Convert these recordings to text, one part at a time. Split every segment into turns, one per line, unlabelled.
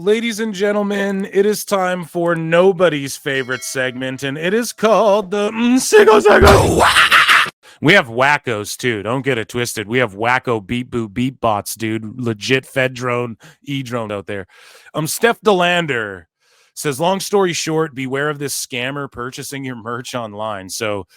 Ladies and gentlemen, it is time for nobody's favorite segment, and it is called the Sicko Segment. We have wackos, too. Don't get it twisted. We have wacko beat boo beat bots, dude. Legit Fed drone, E-drone out there. Steph De Lander says, long story short, beware of this scammer purchasing your merch online. So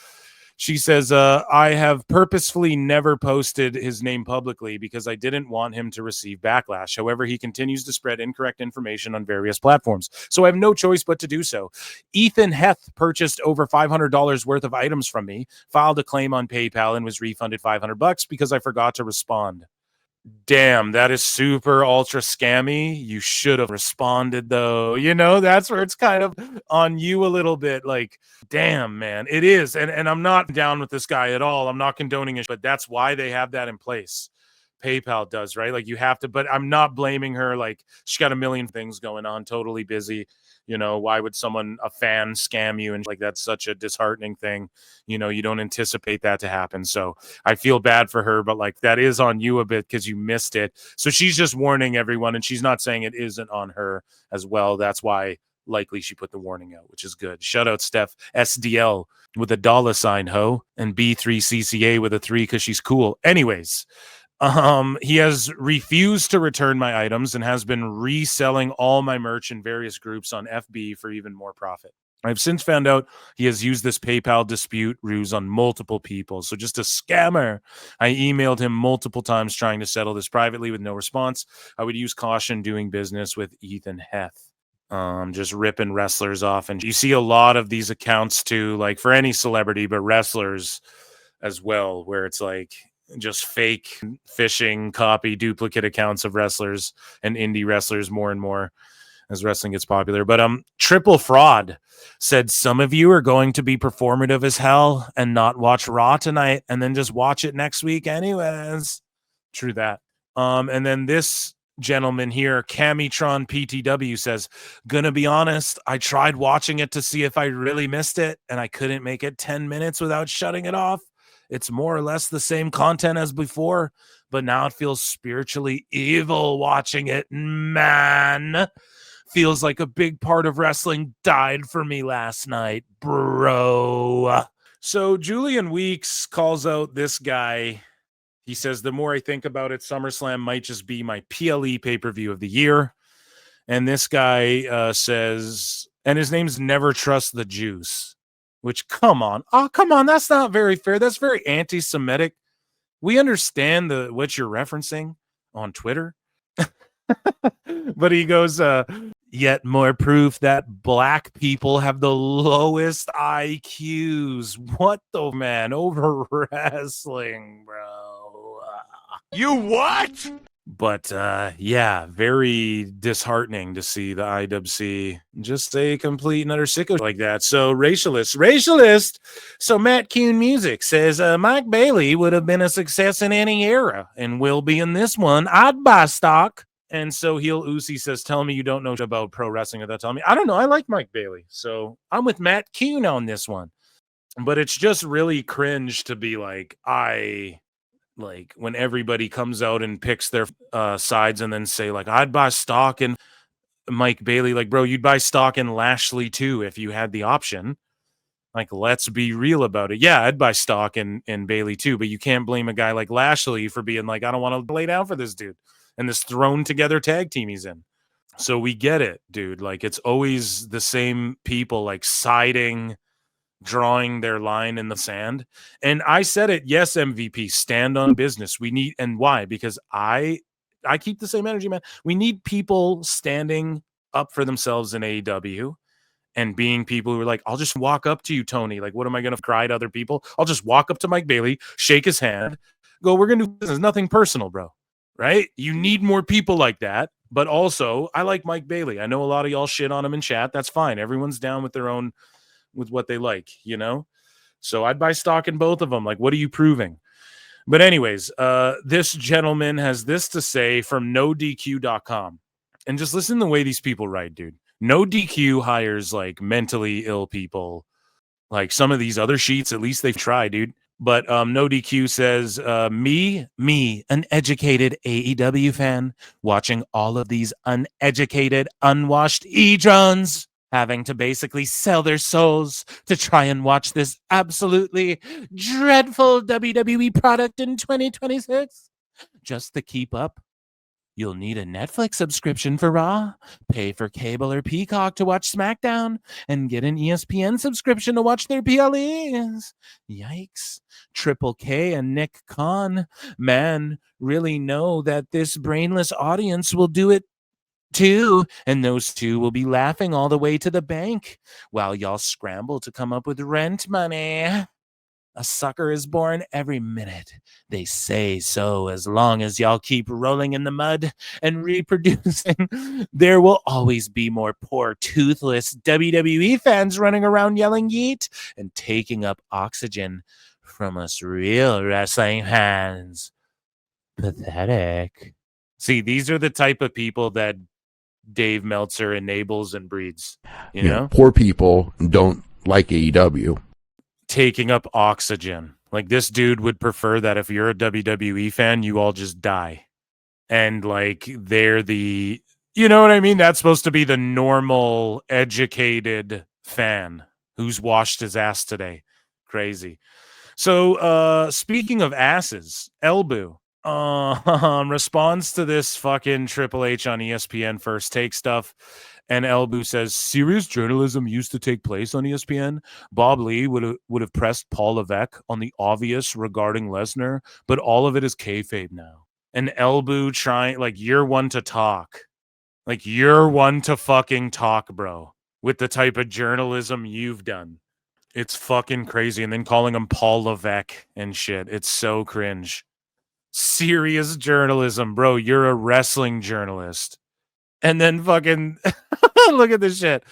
she says, I have purposefully never posted his name publicly because I didn't want him to receive backlash. However, he continues to spread incorrect information on various platforms, so I have no choice but to do so. Ethan Heth purchased over $500 worth of items from me, filed a claim on PayPal, and was refunded $500 because I forgot to respond. Damn, that is super ultra scammy. You should have responded, though. You know, that's where it's kind of on you a little bit. Like, damn, man, it is. And I'm not down with this guy at all. I'm not condoning it, but that's why they have that in place. PayPal does, right? Like, you have to, but I'm not blaming her. Like, she got a million things going on, totally busy. You know, why would a fan scam you? And like, that's such a disheartening thing. You know, you don't anticipate that to happen. So I feel bad for her, but like, that is on you a bit because you missed it. So she's just warning everyone, and she's not saying it isn't on her as well. That's why likely she put the warning out, which is good. Shout out Steph SDL with a $sign, ho, and B3CCA with a 3 because she's cool. Anyways, he has refused to return my items and has been reselling all my merch in various groups on FB for even more profit. I've since found out he has used this PayPal dispute ruse on multiple people. So just a scammer. I emailed him multiple times trying to settle this privately with no response. I would use caution doing business with Ethan Heth. Just ripping wrestlers off. And you see a lot of these accounts too, like for any celebrity, but wrestlers as well, where it's like just fake phishing, copy, duplicate accounts of wrestlers and indie wrestlers more and more as wrestling gets popular. But Triple Fraud said some of you are going to be performative as hell and not watch Raw tonight and then just watch it next week anyways. True that. And then this gentleman here, Camitron PTW, says, gonna be honest, I tried watching it to see if I really missed it, and I couldn't make it 10 minutes without shutting it off. It's more or less the same content as before, but now it feels spiritually evil watching it. Man, feels like a big part of wrestling died for me last night, bro. So Julian Weeks calls out this guy. He says, the more I think about it, SummerSlam might just be my PLE pay-per-view of the year. And this guy says, and his name's Never Trust the Juice. Which, come on. Oh, come on. That's not very fair. That's very anti-Semitic. We understand what you're referencing on Twitter. But he goes, yet more proof that black people have the lowest IQs. What the man over wrestling, bro?
You what?
But yeah, very disheartening to see the IWC just a complete and utter sicko like that. So racialist. So Matt Kuhn Music says Mike Bailey would have been a success in any era and will be in this one. I'd buy stock. And so Heel Uzi says, tell me you don't know about pro wrestling without telling me. I don't know. I like Mike Bailey. So I'm with Matt Kuhn on this one. But it's just really cringe to be like, like when everybody comes out and picks their sides and then say like, I'd buy stock in Mike Bailey. Like, bro, you'd buy stock in Lashley too if you had the option. Like, let's be real about it. Yeah, I'd buy stock in Bailey too, but you can't blame a guy like Lashley for being like, I don't want to lay down for this dude and this thrown together tag team he's in. So we get it, dude. Like, it's always the same people like siding, drawing their line in the sand. And I said it, yes, MVP, stand on business. We need, and why? Because I keep the same energy, man. We need people standing up for themselves in AEW and being people who are like, I'll just walk up to you, Tony. Like, what am I going to cry to other people? I'll just walk up to Mike Bailey, shake his hand, go, we're going to do business. Nothing personal, bro. Right? You need more people like that. But also, I like Mike Bailey. I know a lot of y'all shit on him in chat. That's fine. Everyone's down with their own, with what they like, you know? So I'd buy stock in both of them. Like, what are you proving? But anyways, this gentleman has this to say from NoDQ.com. And just listen to the way these people write, dude. NoDQ hires, like, mentally ill people. Like, some of these other sheets, at least they've tried, dude. But No DQ says, me, an educated AEW fan, watching all of these uneducated, unwashed E-drones having to basically sell their souls to try and watch this absolutely dreadful WWE product in 2026 just to keep up. You'll need a Netflix subscription for Raw, pay for cable or Peacock to watch SmackDown, and get an ESPN subscription to watch their PLEs. Yikes. Triple K and Nick Khan, man, really know that this brainless audience will do it too, and those two will be laughing all the way to the bank while y'all scramble to come up with rent money. A sucker is born every minute. They say so as long as y'all keep rolling in the mud and reproducing. There will always be more poor, toothless WWE fans running around yelling yeet and taking up oxygen from us real wrestling fans. Pathetic. See, these are the type of people that Dave Meltzer enables and breeds. You know?
Poor people don't like AEW.
Taking up oxygen. Like, this dude would prefer that if you're a WWE fan, you all just die. And like, they're the, you know what I mean? That's supposed to be the normal, educated fan who's washed his ass today. Crazy. So, speaking of asses, Ibou responds to this fucking Triple H on ESPN First Take stuff. And Ibou says, serious journalism used to take place on ESPN. Bob Lee would have pressed Paul Levesque on the obvious regarding Lesnar, but all of it is kayfabe now. And Ibou trying, like, you're one to talk. Like, you're one to fucking talk, bro, with the type of journalism you've done. It's fucking crazy. And then calling him Paul Levesque and shit. It's so cringe. Serious journalism, bro. You're a wrestling journalist. And then fucking look at this shit.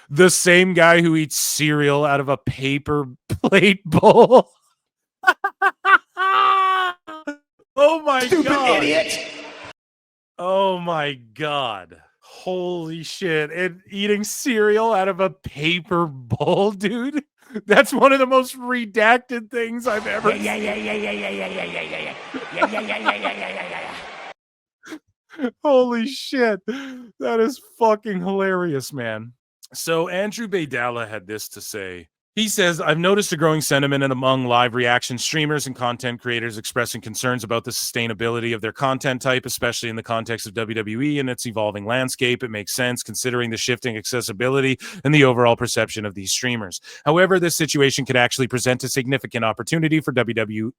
The same guy who eats cereal out of a paper plate bowl. Oh my
Stupid
god.
idiot.
Oh my god. Holy shit. And eating cereal out of a paper bowl, dude. That's one of the most redacted things I've ever seen. Holy shit. That is fucking hilarious, man. So Andrew Baydala had this to say. He says, I've noticed a growing sentiment among live reaction streamers and content creators expressing concerns about the sustainability of their content type, especially in the context of WWE and its evolving landscape. It makes sense considering the shifting accessibility and the overall perception of these streamers. However, this situation could actually present a significant opportunity for AEW.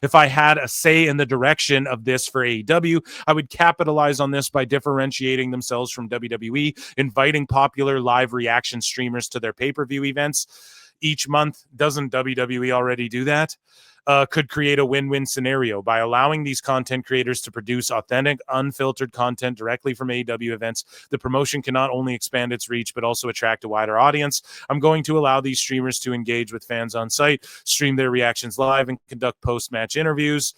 If I had a say in the direction of this for AEW, I would capitalize on this by differentiating themselves from WWE, inviting popular live reaction streamers to their pay-per-view events each month. Doesn't WWE already do that? Could create a win-win scenario by allowing these content creators to produce authentic, unfiltered content directly from AEW events. The promotion can not only expand its reach, but also attract a wider audience. I'm going to allow these streamers to engage with fans on site, stream their reactions live, and conduct post-match interviews.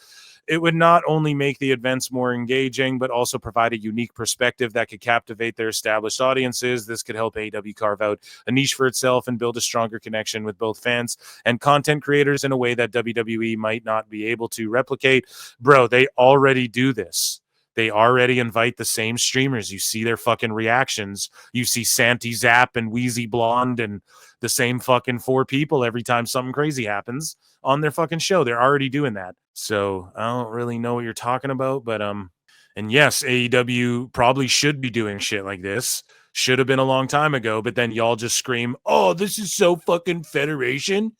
It would not only make the events more engaging, but also provide a unique perspective that could captivate their established audiences. This could help AEW carve out a niche for itself and build a stronger connection with both fans and content creators in a way that WWE might not be able to replicate. Bro, they already do this. They already invite the same streamers. You see their fucking reactions. You see Santi Zap and Wheezy Blonde and the same fucking 4 people every time something crazy happens on their fucking show. They're already doing that. So I don't really know what you're talking about, but and yes, AEW probably should be doing shit like this. Should have been a long time ago, but then y'all just scream, "Oh, this is so fucking Federation.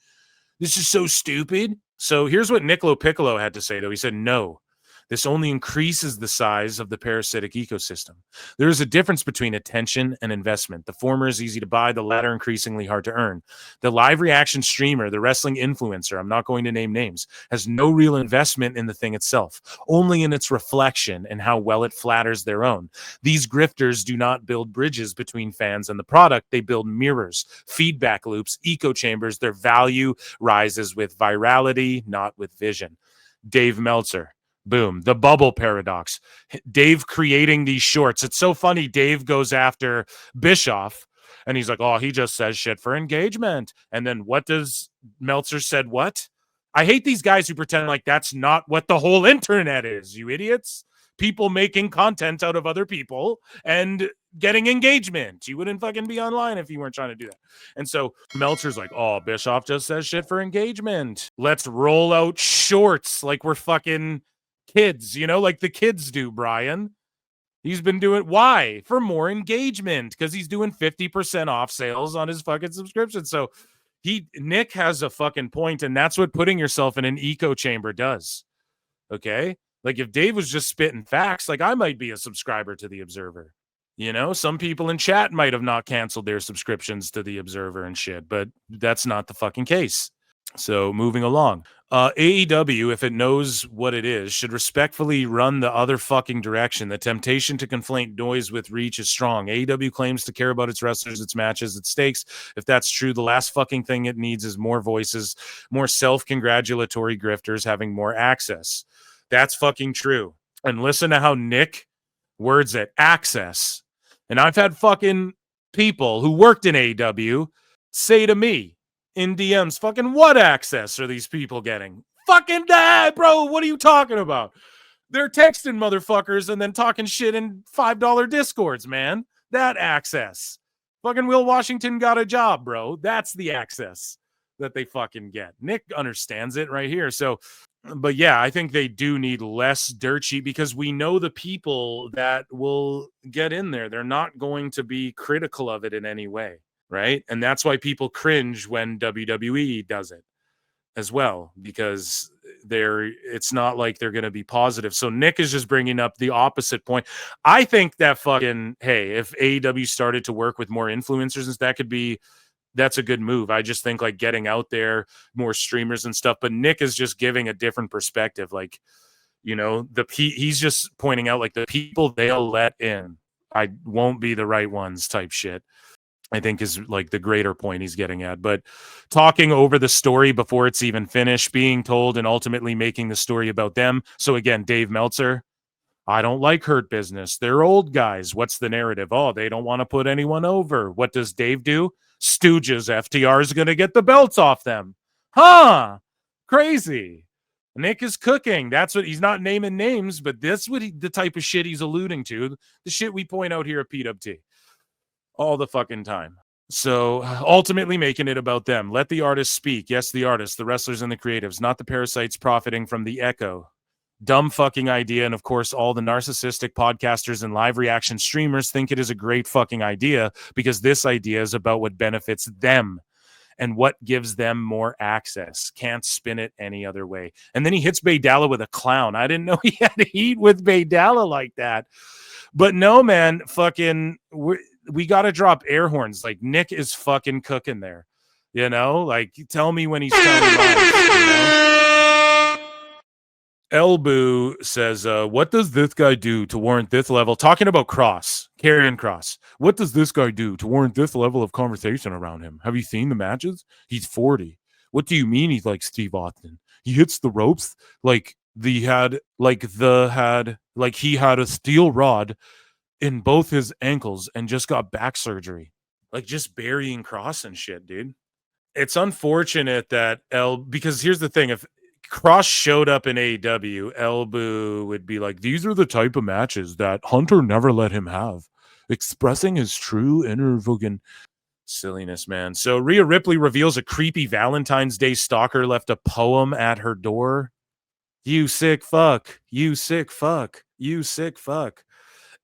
This is so stupid." So here's what Niccolo Piccolo had to say, though. He said, no. This only increases the size of the parasitic ecosystem. There is a difference between attention and investment. The former is easy to buy, the latter increasingly hard to earn. The live reaction streamer, the wrestling influencer, I'm not going to name names, has no real investment in the thing itself, only in its reflection and how well it flatters their own. These grifters do not build bridges between fans and the product. They build mirrors, feedback loops, echo chambers. Their value rises with virality, not with vision. Dave Meltzer. Boom. The bubble paradox. Dave creating these shorts. It's so funny. Dave goes after Bischoff and he's like, oh, he just says shit for engagement. And then what does Meltzer said? What? I hate these guys who pretend like that's not what the whole internet is, you idiots. People making content out of other people and getting engagement. You wouldn't fucking be online if you weren't trying to do that. And so Meltzer's like, oh, Bischoff just says shit for engagement. Let's roll out shorts like we're fucking kids, like the kids do, Brian. He's been doing, why? For more engagement, because he's doing 50% off sales on his fucking subscription. So Nick has a fucking point, and that's what putting yourself in an echo chamber does. Okay? Like if Dave was just spitting facts, like I might be a subscriber to the Observer. Some people in chat might have not canceled their subscriptions to the Observer and shit, but that's not the fucking case. So moving along. AEW, if it knows what it is, should respectfully run the other fucking direction. The temptation to conflate noise with reach is strong. AEW claims to care about its wrestlers, its matches, its stakes. If that's true, the last fucking thing it needs is more voices, more self-congratulatory grifters having more access. That's fucking true. And listen to how Nick words it. Access. And I've had fucking people who worked in AEW say to me in DMs, fucking what access are these people getting? Fucking bro, what are you talking about? They're texting motherfuckers and then talking shit in $5 discords, man. That access. Fucking Will Washington got a job, bro. That's the access that they fucking get. Nick understands it right here. So, but yeah, I think they do need less dirt sheet because we know the people that will get in there. They're not going to be critical of it in any way. Right. And that's why people cringe when WWE does it as well, because it's not like they're going to be positive. So Nick is just bringing up the opposite point. I think that fucking, hey, if AEW started to work with more influencers, that's a good move. I just think like getting out there, more streamers and stuff. But Nick is just giving a different perspective. Like, he's just pointing out like the people they'll let in, I won't be the right ones type shit. I think is like the greater point he's getting at. But talking over the story before it's even finished, being told and ultimately making the story about them. So again, Dave Meltzer, I don't like Hurt Business. They're old guys. What's the narrative? Oh, they don't want to put anyone over. What does Dave do? Stooges. FTR is going to get the belts off them. Huh? Crazy. Nick is cooking. That's what he's not naming names, but that's what the type of shit he's alluding to. The shit we point out here at PWT. All the fucking time. So ultimately making it about them. Let the artists speak. Yes, the artists, the wrestlers and the creatives, not the parasites profiting from the echo. Dumb fucking idea. And of course, all the narcissistic podcasters and live reaction streamers think it is a great fucking idea because this idea is about what benefits them and what gives them more access. Can't spin it any other way. And then he hits Baydala with a clown. I didn't know he had heat with Baydala like that. But no, man, fucking... we got to drop air horns. Like Nick is fucking cooking there, like tell me when he's telling lies, Elbu says, what does this guy do to warrant this level? Talking about Karrion Kross. What does this guy do to warrant this level of conversation around him? Have you seen the matches? He's 40. What do you mean he's like Steve Austin? He hits the ropes like he had a steel rod in both his ankles and just got back surgery. Like just burying Kross and shit, dude. It's unfortunate that because here's the thing, if Kross showed up in AEW, Elbu would be like, these are the type of matches that Hunter never let him have. Expressing his true inner fucking silliness, man. So Rhea Ripley reveals a creepy Valentine's Day stalker left a poem at her door. You sick fuck. You sick fuck. You sick fuck.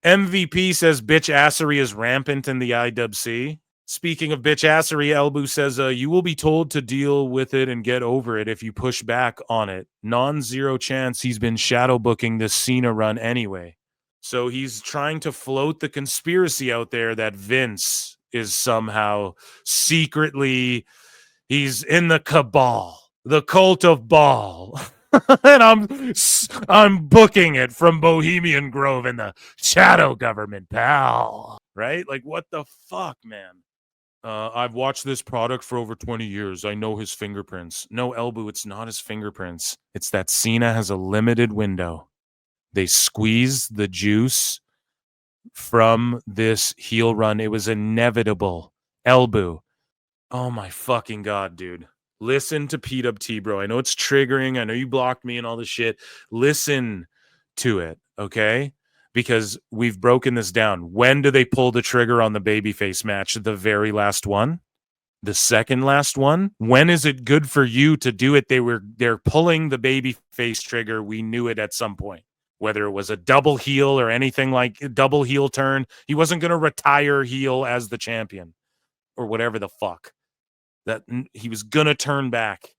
MVP says bitch assery is rampant in the IWC. Speaking of bitch assery, Elbu says, you will be told to deal with it and get over it if you push back on it. Non-zero chance he's been shadow booking this Cena run anyway. So he's trying to float the conspiracy out there that Vince is somehow secretly, he's in the cabal, the cult of Baal. And I'm booking it from Bohemian Grove in the shadow government, pal. Right? Like, what the fuck, man? I've watched this product for over 20 years. I know his fingerprints. No, Elbu, it's not his fingerprints. It's that Cena has a limited window. They squeeze the juice from this heel run. It was inevitable. Elbu. Oh my fucking God, dude. Listen to PWT, bro. I know it's triggering. I know you blocked me and all this shit. Listen to it, okay? Because we've broken this down. When do they pull the trigger on the babyface match? The very last one? The second last one? When is it good for you to do it? They're pulling the babyface trigger. We knew it at some point. Whether it was a double heel or anything like double heel turn, he wasn't going to retire heel as the champion or whatever the fuck. That he was gonna turn back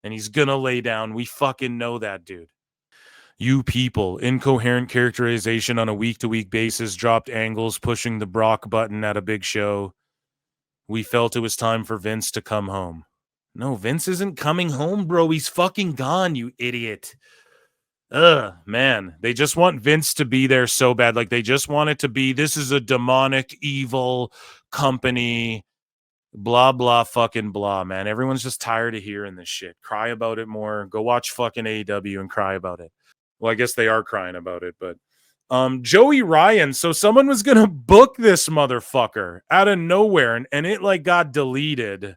and he's gonna lay down. We fucking know that, dude. You people, incoherent characterization on a week-to-week basis, dropped angles, pushing the Brock button at a big show. We felt it was time for Vince to come home. No, Vince isn't coming home, bro. He's fucking gone, you idiot. Ugh, man. They just want Vince to be there so bad. Like, they just want it to be, this is a demonic, evil company. Blah, blah, fucking blah, man. Everyone's just tired of hearing this shit. Cry about it more. Go watch fucking AEW and cry about it. Well, I guess they are crying about it, but Joey Ryan. So someone was going to book this motherfucker out of nowhere and it like got deleted.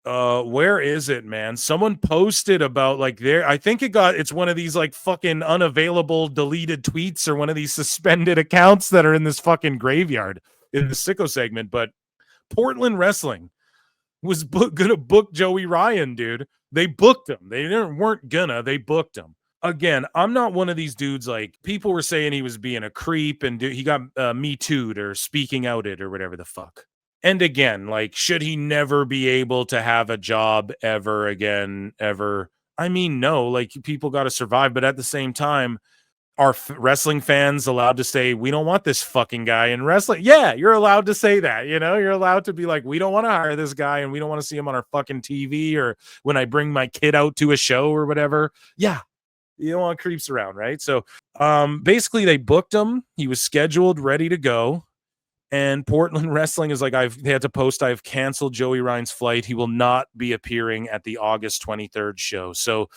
Where is it, man? Someone posted about like I think it's one of these like fucking unavailable deleted tweets or one of these suspended accounts that are in this fucking graveyard in the Sicko segment, but Portland Wrestling was gonna book Joey Ryan, dude. They booked him. They weren't gonna. They booked him. Again, I'm not one of these dudes, like, people were saying he was being a creep and he got Me Too'd or speaking out it or whatever the fuck. And again, like, should he never be able to have a job ever again, ever? I mean, no, like, people got to survive. But at the same time, are wrestling fans allowed to say, we don't want this fucking guy in wrestling? Yeah, you're allowed to say that. You know, you're allowed to be like, we don't want to hire this guy and we don't want to see him on our fucking TV or when I bring my kid out to a show or whatever. Yeah, you don't want creeps around, right? So basically they booked him. He was scheduled, ready to go. And Portland Wrestling is like, they had to post, I've canceled Joey Ryan's flight. He will not be appearing at the August 23rd show. So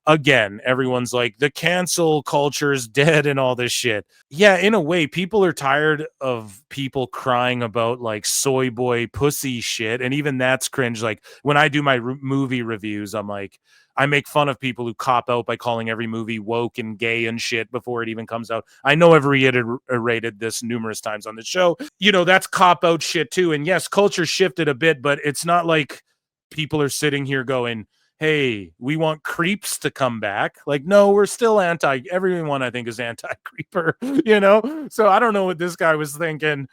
again, everyone's like, the cancel culture is dead and all this shit. Yeah, in a way, people are tired of people crying about like soy boy pussy shit. And even that's cringe. Like when I do my movie reviews, I'm like, I make fun of people who cop out by calling every movie woke and gay and shit before it even comes out. I know I've reiterated this numerous times on the show. You know, that's cop out shit too. And yes, culture shifted a bit, but it's not like people are sitting here going, hey, we want creeps to come back. Like, no, we're still everyone I think is anti-creeper, you know? So I don't know what this guy was thinking.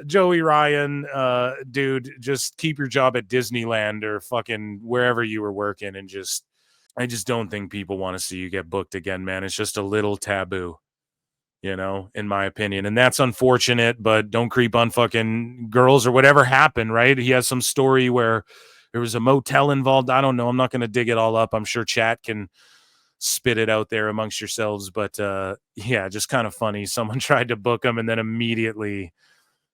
Joey Ryan, dude, just keep your job at Disneyland or fucking wherever you were working and I just don't think people want to see you get booked again, man. It's just a little taboo, you know, in my opinion. And that's unfortunate, but don't creep on fucking girls or whatever happened, right? He has some story where there was a motel involved. I don't know. I'm not going to dig it all up. I'm sure chat can spit it out there amongst yourselves. But yeah, just kind of funny. Someone tried to book him and then immediately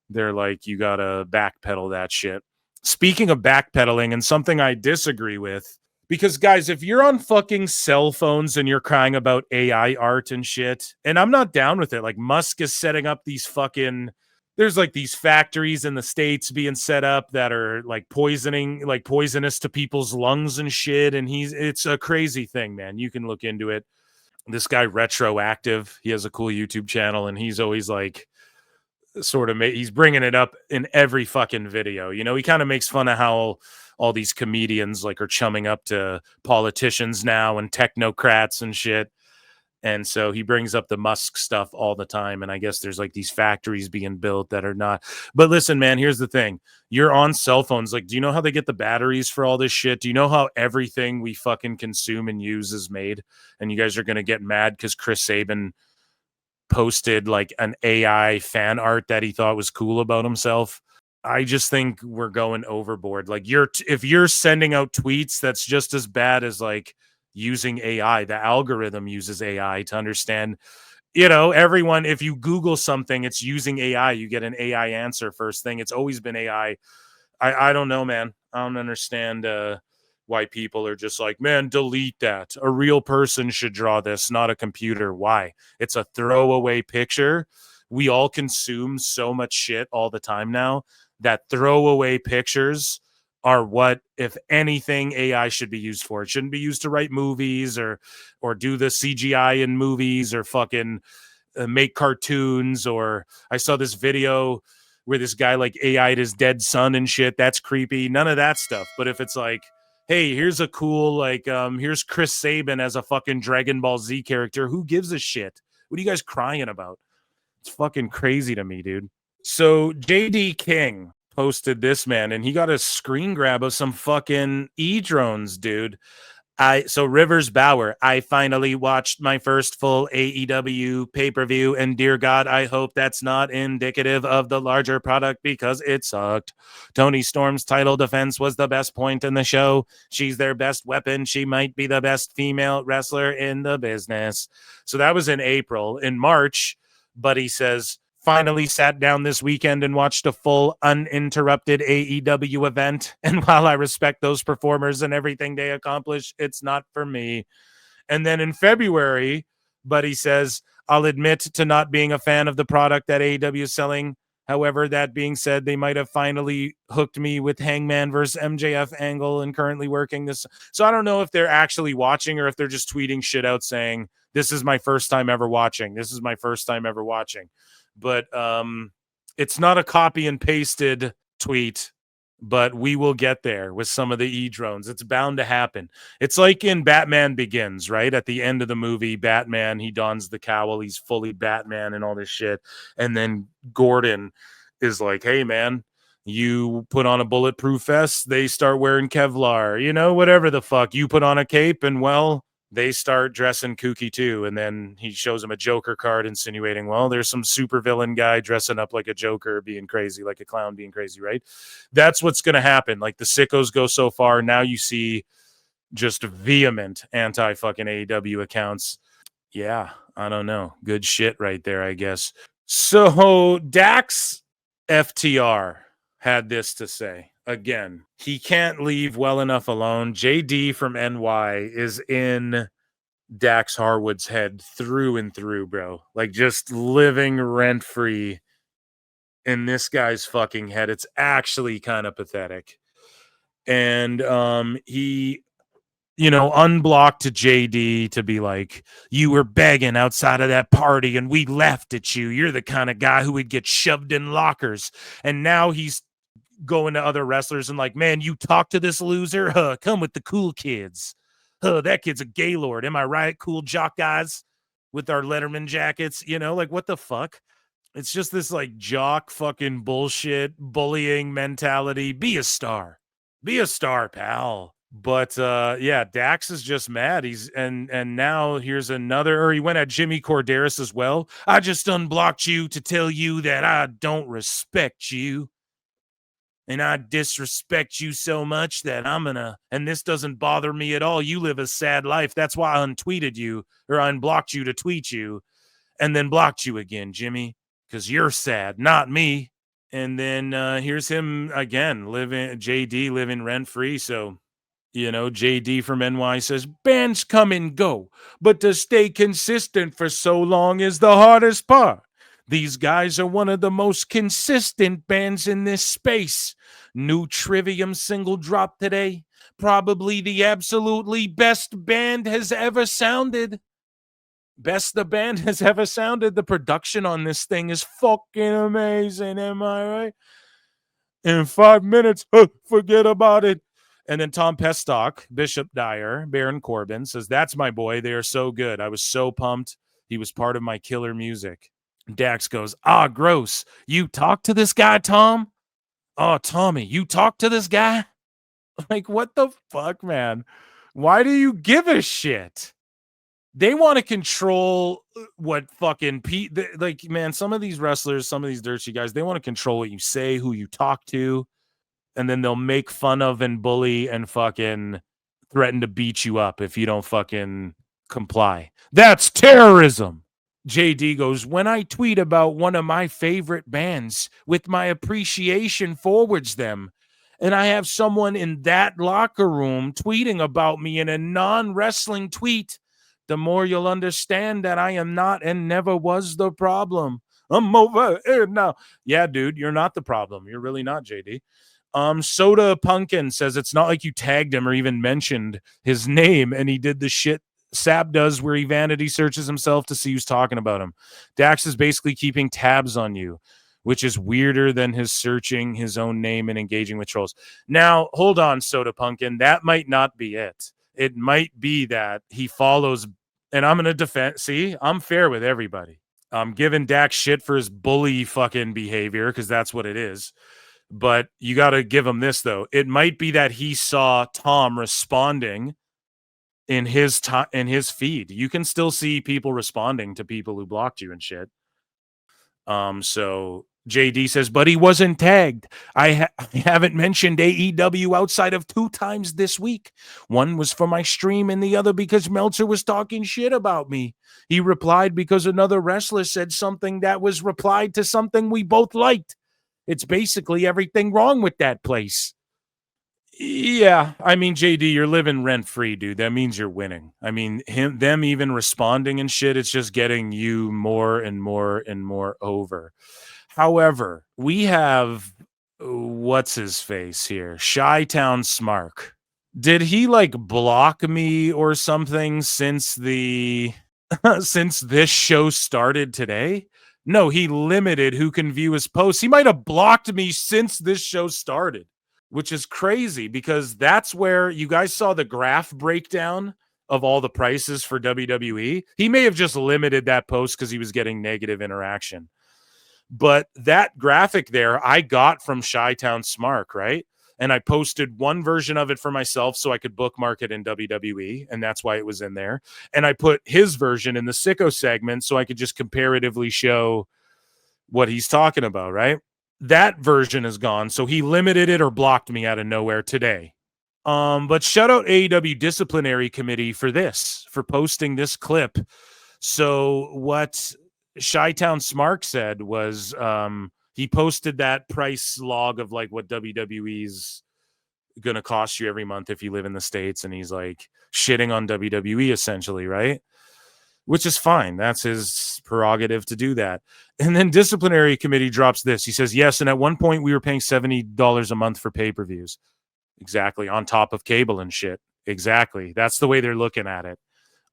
they're like, you got to backpedal that shit. Speaking of backpedaling and something I disagree with, because guys, if you're on fucking cell phones and you're crying about AI art and shit, and I'm not down with it, like Musk is setting up these fucking, there's like these factories in the States being set up that are like poisonous to people's lungs and shit. And it's a crazy thing, man. You can look into it. This guy Retroactive, he has a cool YouTube channel and he's always like, he's bringing it up in every fucking video. You know, he kind of makes fun of how all these comedians like are chumming up to politicians now and technocrats and shit. And so he brings up the Musk stuff all the time. And I guess there's like these factories being built that are not. But listen, man, here's the thing. You're on cell phones. Like, do you know how they get the batteries for all this shit? Do you know how everything we fucking consume and use is made? And you guys are going to get mad because Chris Sabin posted like an AI fan art that he thought was cool about himself. I just think we're going overboard. Like if you're sending out tweets, that's just as bad as like using AI. The algorithm uses AI to understand, you know, everyone. If you Google something, it's using AI. You get an AI answer first thing. It's always been AI. I don't know, man. I don't understand why people are just like, man, delete that. A real person should draw this, not a computer. Why? It's a throwaway picture. We all consume so much shit all the time now that throwaway pictures are what, if anything, AI should be used for. It shouldn't be used to write movies or do the CGI in movies or fucking make cartoons. Or I saw this video where this guy like AI'd his dead son and shit. That's creepy. None of that stuff. But if it's like, hey, here's a cool, like, here's Chris Sabin as a fucking Dragon Ball Z character. Who gives a shit? What are you guys crying about? It's fucking crazy to me, dude. So JD King posted this, man, and he got a screen grab of some fucking E-drones, dude. So Rivers Bauer, I finally watched my first full AEW pay-per-view, and dear God, I hope that's not indicative of the larger product because it sucked. Toni Storm's title defense was the best point in the show. She's their best weapon. She might be the best female wrestler in the business. So that was in April. In March, Buddy says, finally sat down this weekend and watched a full uninterrupted AEW event. And while I respect those performers and everything they accomplish, it's not for me. And then in February, Buddy says, I'll admit to not being a fan of the product that AEW is selling. However, that being said, they might have finally hooked me with Hangman versus MJF angle and currently working this. So I don't know if they're actually watching or if they're just tweeting shit out saying, this is my first time ever watching. This is my first time ever watching. But it's not a copy and pasted tweet, but we will get there with some of the E-drones. It's bound to happen. It's like in Batman Begins, right? At the end of the movie, Batman, he dons the cowl, he's fully Batman and all this shit. And then Gordon is like, hey, man, you put on a bulletproof vest, they start wearing Kevlar, you know, whatever the fuck. You put on a cape and, well, they start dressing kooky too. And then he shows him a Joker card insinuating, well, there's some supervillain guy dressing up like a Joker being crazy, like a clown being crazy, right? That's what's going to happen. Like the sickos go so far. Now you see just vehement anti-fucking AEW accounts. Yeah, I don't know. Good shit right there, I guess. So Dax FTR had this to say. Again, he can't leave well enough alone. JD from NY is in Dax Harwood's head through and through, bro. Like just living rent free in this guy's fucking head. It's actually kind of pathetic. And he, you know, unblocked JD to be like, you were begging outside of that party and we laughed at you. You're the kind of guy who would get shoved in lockers. And now he's going to other wrestlers and like, man, you talk to this loser? Huh, come with the cool kids. Huh, that kid's a gaylord. Am I right? Cool jock guys with our Letterman jackets, you know, like what the fuck? It's just this like jock fucking bullshit bullying mentality. Be a star, pal. But yeah, Dax is just mad. He's and now here's another, or he went at Jimmy Corderas as well. I just unblocked you to tell you that I don't respect you. And I disrespect you so much that I'm gonna, and this doesn't bother me at all. You live a sad life. That's why I untweeted you, or I unblocked you to tweet you, and then blocked you again, Jimmy, because you're sad, not me. And then here's him again, JD living rent free. So, you know, JD from NY says, bands come and go, but to stay consistent for so long is the hardest part. These guys are one of the most consistent bands in this space. New Trivium single drop today. Probably the absolutely best band has ever sounded. Best the band has ever sounded. The production on this thing is fucking amazing. Am I right? In 5 minutes, forget about it. And then Tom Pestock, Bishop Dyer, Baron Corbin says, that's my boy. They are so good. I was so pumped. He was part of my killer music. Dax goes, gross. You talk to this guy, Tom? Oh, Tommy, you talk to this guy? Like, what the fuck, man? Why do you give a shit? They want to control what fucking like, man, some of these wrestlers, some of these dirty guys, they want to control what you say, who you talk to, and then they'll make fun of and bully and fucking threaten to beat you up if you don't fucking comply. That's terrorism. JD goes, when I tweet about one of my favorite bands with my appreciation forwards them, and I have someone in that locker room tweeting about me in a non-wrestling tweet, the more you'll understand that I am not and never was the problem. I'm over here now. Yeah, dude, you're not the problem. You're really not, JD. Soda Pumpkin says it's not like you tagged him or even mentioned his name, and he did the shit Sab does where he vanity searches himself to see who's talking about him. Dax is basically keeping tabs on you, which is weirder than his searching his own name and engaging with trolls. Now, hold on, Soda Pumpkin. That might not be it. It might be that he follows, and I'm going to defend. See, I'm fair with everybody. I'm giving Dax shit for his bully fucking behavior because that's what it is. But you got to give him this, though. It might be that he saw Tom responding in his feed. You can still see people responding to people who blocked you and shit. So JD says, but he wasn't tagged. I haven't mentioned AEW outside of 2 times this week. One was for my stream and the other because Meltzer was talking shit about me. He replied because another wrestler said something that was replied to something we both liked. It's basically everything wrong with that place. Yeah, I mean, JD, you're living rent-free, dude. That means you're winning. I mean, them even responding and shit, it's just getting you more and more and more over. However, we have, what's his face here? ChiTownSmark. Did he, like, block me or something since since this show started today? No, he limited who can view his posts. He might have blocked me since this show started, which is crazy because that's where you guys saw the graph breakdown of all the prices for WWE. He may have just limited that post because he was getting negative interaction. But that graphic there, I got from ChiTownSmark, right? And I posted one version of it for myself so I could bookmark it in WWE, and that's why it was in there. And I put his version in the Sicko segment so I could just comparatively show what he's talking about, right? That version is gone, so he limited it or blocked me out of nowhere today. But shout out AEW Disciplinary Committee for this, for posting this clip. So what ChiTownSmark said was he posted that price log of like what WWE's gonna cost you every month if you live in the States, and he's like shitting on WWE essentially, right? Which is fine. That's his prerogative to do that. And then disciplinary committee drops this. He says, yes, and at one point we were paying $70 a month for pay-per-views. Exactly. On top of cable and shit. Exactly. That's the way they're looking at it.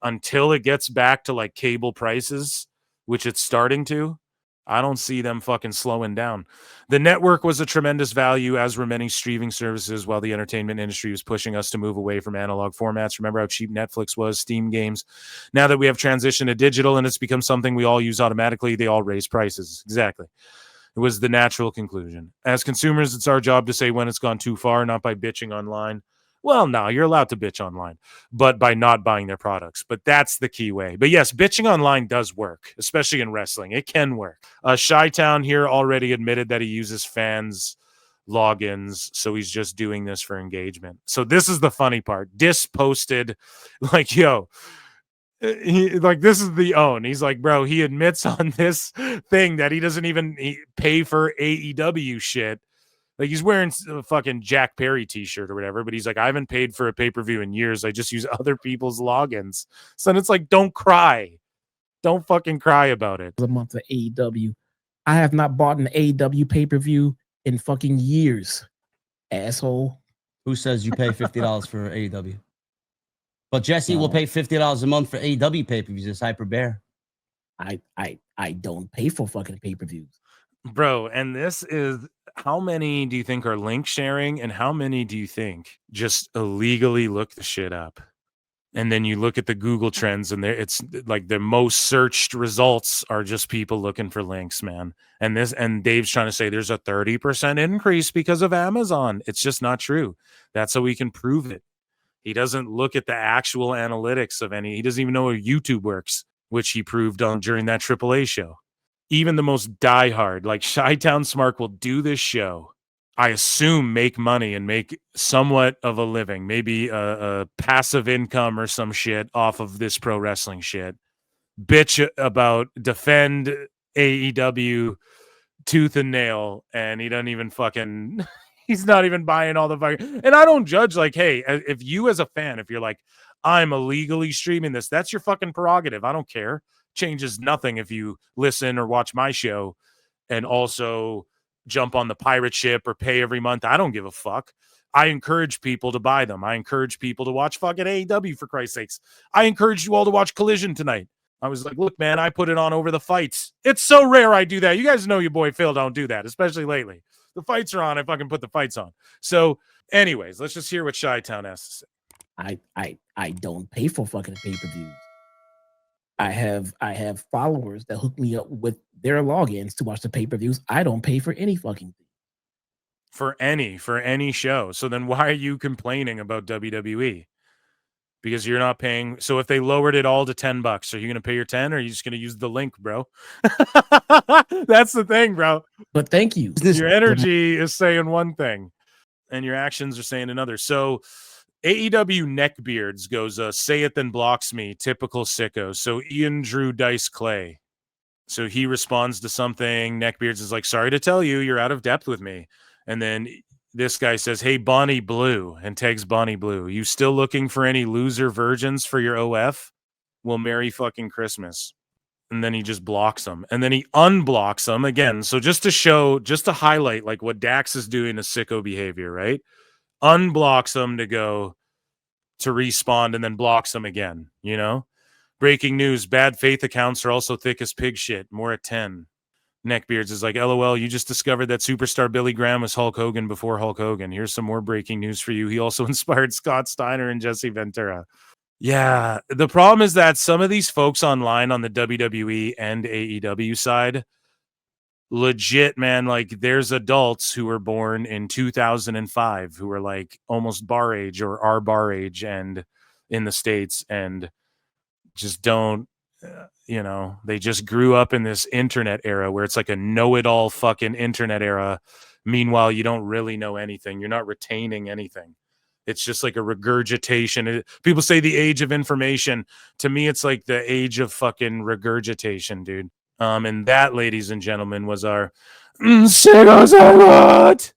Until it gets back to like cable prices, which it's starting to, I don't see them fucking slowing down. The network was a tremendous value, as were many streaming services, while the entertainment industry was pushing us to move away from analog formats. Remember how cheap Netflix was, Steam games? Now that we have transitioned to digital and it's become something we all use automatically, they all raise prices. Exactly. It was the natural conclusion. As consumers, it's our job to say when it's gone too far, not by bitching online. Well, no, you're allowed to bitch online, but by not buying their products. But that's the key way. But yes, bitching online does work, especially in wrestling. It can work. Chi-Town here already admitted that he uses fans' logins, so he's just doing this for engagement. So this is the funny part. Dis posted, like, yo, this is the own. He's like, bro, he admits on this thing that he doesn't even pay for AEW shit. Like, he's wearing a fucking Jack Perry t-shirt or whatever, but he's like, I haven't paid for a pay-per-view in years. I just use other people's logins. So then it's like, don't cry. Don't fucking cry about it.
A month of AEW. I have not bought an AEW pay-per-view in fucking years. Asshole.
Who says you pay $50 for AEW? But Jesse will pay $50 a month for AEW pay-per-views. It's Hyper Bear.
I don't pay for fucking pay-per-views.
Bro, and this is, how many do you think are link sharing, and how many do you think just illegally look the shit up? And then you look at the Google trends, and it's like the most searched results are just people looking for links, man. And Dave's trying to say there's a 30% increase because of Amazon. It's just not true. That's how we can prove it. He doesn't look at the actual analytics of any. He doesn't even know how YouTube works, which he proved on during that AAA show. Even the most diehard, like ChiTownSmark, will do this show, I assume, make money and make somewhat of a living, maybe a passive income or some shit off of this pro wrestling shit. Bitch about defend AEW tooth and nail, and he doesn't even fucking, he's not even buying all the fucking, and I don't judge, like, hey, if you as a fan, if you're like, I'm illegally streaming this, that's your fucking prerogative. I don't care. Changes nothing if you listen or watch my show and also jump on the pirate ship or pay every month. I don't give a fuck. I encourage people to buy them. I encourage people to watch fucking AEW, for Christ's sakes. I encourage you all to watch Collision tonight. I was like, look, man, I put it on over the fights. It's so rare I do that. You guys know your boy Phil don't do that, especially lately. The fights are on. I fucking put the fights on. So anyways, let's just hear what Chi-Town has to say.
I don't pay for fucking pay-per-views. I have followers that hook me up with their logins to watch the pay-per-views. I don't pay for any fucking thing.
For any show. So then why are you complaining about WWE? Because you're not paying. So if they lowered it all to $10, are you going to pay your 10 or are you just going to use the link, bro? That's the thing, bro.
But thank you.
Your energy is saying one thing and your actions are saying another. So AEW Neckbeards goes, say it then blocks me, typical sicko. So Ian Drew Dice Clay. So he responds to something. Neckbeards is like, sorry to tell you, you're out of depth with me. And then this guy says, hey, Bonnie Blue, and tags Bonnie Blue. You still looking for any loser virgins for your OF? Well, Merry fucking Christmas. And then he just blocks them. And then he unblocks them again. So just to highlight like what Dax is doing is sicko behavior, right? Unblocks them to go to respawn and then blocks them again, you know? Breaking news, bad faith accounts are also thick as pig shit. More at 10. Neckbeards is like, LOL, you just discovered that superstar Billy Graham was Hulk Hogan before Hulk Hogan. Here's some more breaking news for you. He also inspired Scott Steiner and Jesse Ventura. Yeah, the problem is that some of these folks online on the WWE and AEW side, legit, man, like there's adults who were born in 2005 who are like almost bar age or are bar age and in the States and just don't, you know, they just grew up in this internet era where it's like a know-it-all fucking internet era. Meanwhile, you don't really know anything. You're not retaining anything. It's just like a regurgitation. People say the age of information. To me, it's like the age of fucking regurgitation, dude. And that, ladies and gentlemen, was our Sicko Segment.